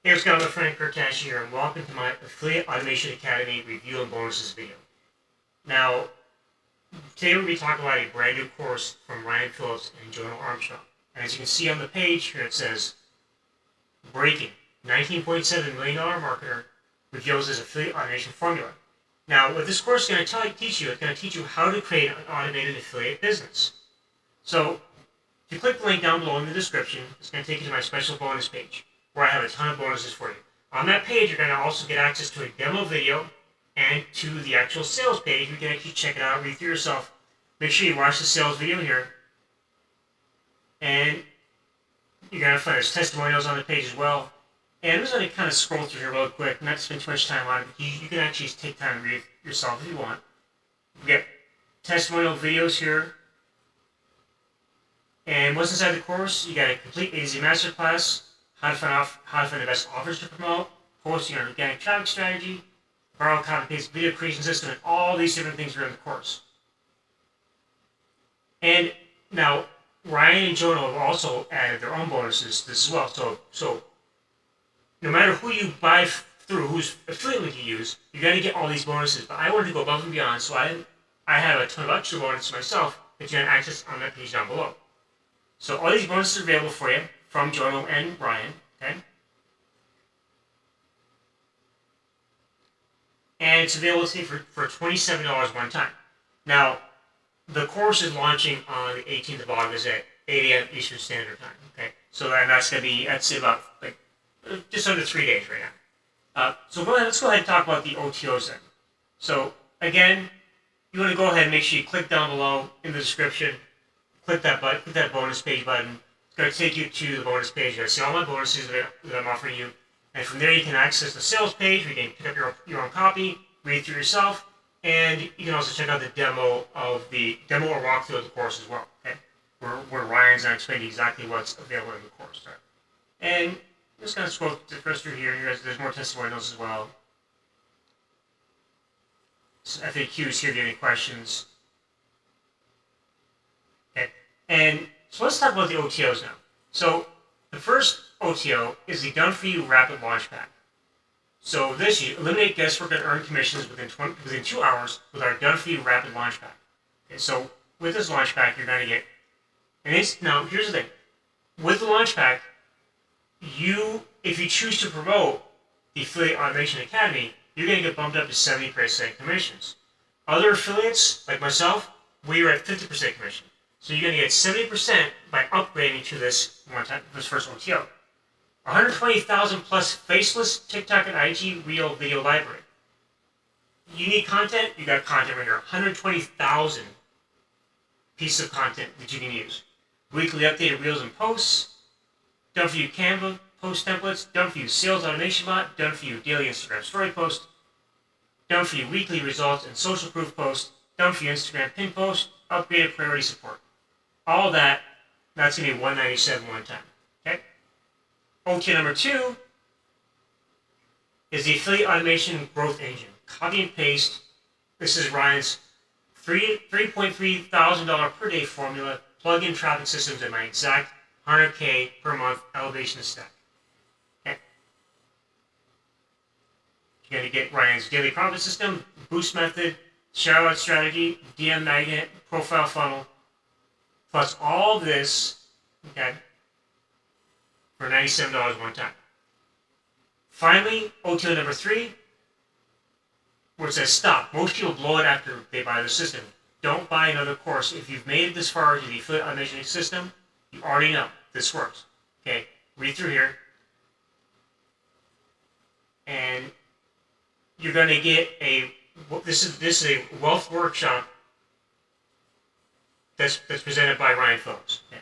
Hey, what's going on, my friend Kirk Cash here, and welcome to my Affiliate Automation Academy Review and Bonuses video. Now, today we'll be talking about a brand new course from Ryan Phillips and Jonah Armstrong. And as you can see on the page here, it says, Breaking, $19.7 million marketer reveals his affiliate automation formula. Now, what this course is going to teach you, it's going to teach you how to create an automated affiliate business. So, if you click the link down below in the description, it's going to take you to my special bonus page, where I have a ton of bonuses for you. On that page, you're going to also get access to a demo video and to the actual sales page. You can actually check it out, read through yourself. Make sure you watch the sales video here. And you're going to find there's testimonials on the page as well. And I'm just going to kind of scroll through here real quick, not spend too much time on it. You can actually take time to read it yourself if you want. You get testimonial videos here. And what's inside the course? You got a complete A to Z masterclass, how to find the best offers to promote, posting on organic traffic strategy, borrow copy paste video creation system, and all these different things are in the course. And now Ryan and Jonah have also added their own bonuses to this as well. So no matter who you buy through, whose affiliate link you use, you're going to get all these bonuses. But I wanted to go above and beyond, so I have a ton of extra bonuses myself that you can access on that page down below. So all these bonuses are available for you from Jonah and Ryan, okay? And it's available today for $27 one time. Now, the course is launching on the 18th of August at 8 a.m. Eastern Standard Time, okay? So that's going to be, I'd say about just under 3 days right now. So let's go ahead and talk about the OTOs then. So again, you want to go ahead and make sure you click down below in the description. Click that button, click that bonus page button. It's going to take you to the bonus page. You're going to see all my bonuses that I'm offering you. And from there, you can access the sales page. You can pick up your own copy, read through yourself, and you can also check out the demo or walkthrough of the course as well. Okay, where Ryan's going to explain exactly what's available in the course. Right? And I'm just going to scroll through here. There's more testimonials as well. Some FAQs here if you have any questions. And so let's talk about the OTOs now. So the first OTO is the Done For You Rapid Launch Pack. So this, you eliminate guesswork and earn commissions within 2 hours with our Done For You Rapid Launch Pack. Okay, so with this launch pack, you're going to get, now here's the thing. With the launch pack, if you choose to promote the Affiliate Automation Academy, you're going to get bumped up to 70% commissions. Other affiliates, like myself, we're at 50% commission. So you're going to get 70% by upgrading to this first OTO. 120,000 plus faceless TikTok and IG Reel video library. You need content? You got content right here. 120,000 pieces of content that you can use. Weekly updated reels and posts. Done For You Canva post templates. Done For You Sales Automation Bot. Done For You Daily Instagram Story Post. Done For You Weekly Results and Social Proof Post. Done For You Instagram Pin Post. Upgraded priority support. All that's going to be $197 one time. Okay? OTO number 2 is the Affiliate Automation Growth Engine. Copy and paste. This is Ryan's $3.3 thousand per day formula. Plug in traffic systems at my exact 100K per month elevation stack. Okay? You're going to get Ryan's daily profit system, boost method, shout out strategy, DM magnet, profile funnel, plus all this, okay, for $97 one time. Finally, OTO number 3, where it says stop. Most people blow it after they buy the system. Don't buy another course. If you've made it this far into the Affiliate Automation system, you already know this works. Okay, read through here. And you're going to get this is a wealth workshop that's presented by Ryan Phillips. Okay.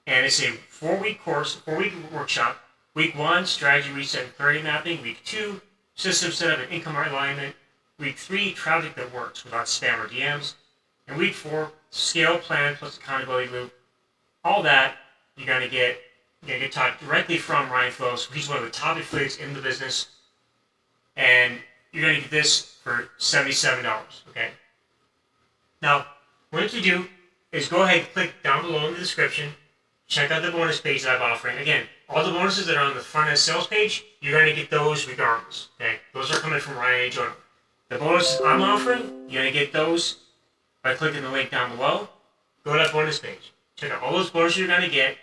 And it's a 4-week course, 4-week workshop. Week 1, strategy reset and clarity mapping. Week 2, system setup and income alignment. Week 3, traffic that works without spam or DMs. And week 4, scale plan plus accountability loop. All that you're going to get taught directly from Ryan Phillips. He's one of the top affiliates in the business. And you're going to get this for $77, okay? Now, what you do is go ahead and click down below in the description, check out the bonus page that I'm offering. Again, all the bonuses that are on the front end sales page, you're going to get those regardless. Okay, those are coming from Ryan A. Jordan. The bonuses I'm offering, you're going to get those by clicking the link down below. Go to that bonus page. Check out all those bonuses you're going to get.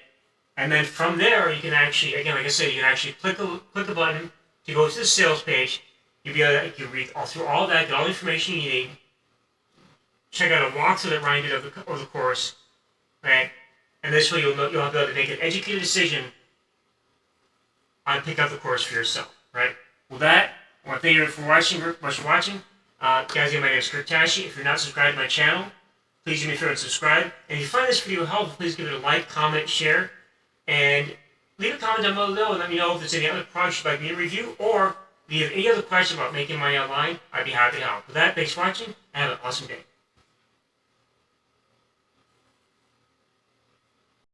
And then from there, you can actually, again, like I said, you can actually click the button to go to the sales page. You'll be able to read through all that, get all the information you need. Check out a walkthrough that Ryan did of the course. Right? And this way you'll be able to make an educated decision on picking up the course for yourself. Right? With that, I want to thank you for watching. Guys, my name is Kirk Tashi. If you're not subscribed to my channel, please do me a favor and subscribe. And if you find this video helpful, please give it a like, comment, share, and leave a comment down below and let me know if there's any other projects you'd like me to review, or if you have any other questions about making money online, I'd be happy to help. With that, thanks for watching, and have an awesome day.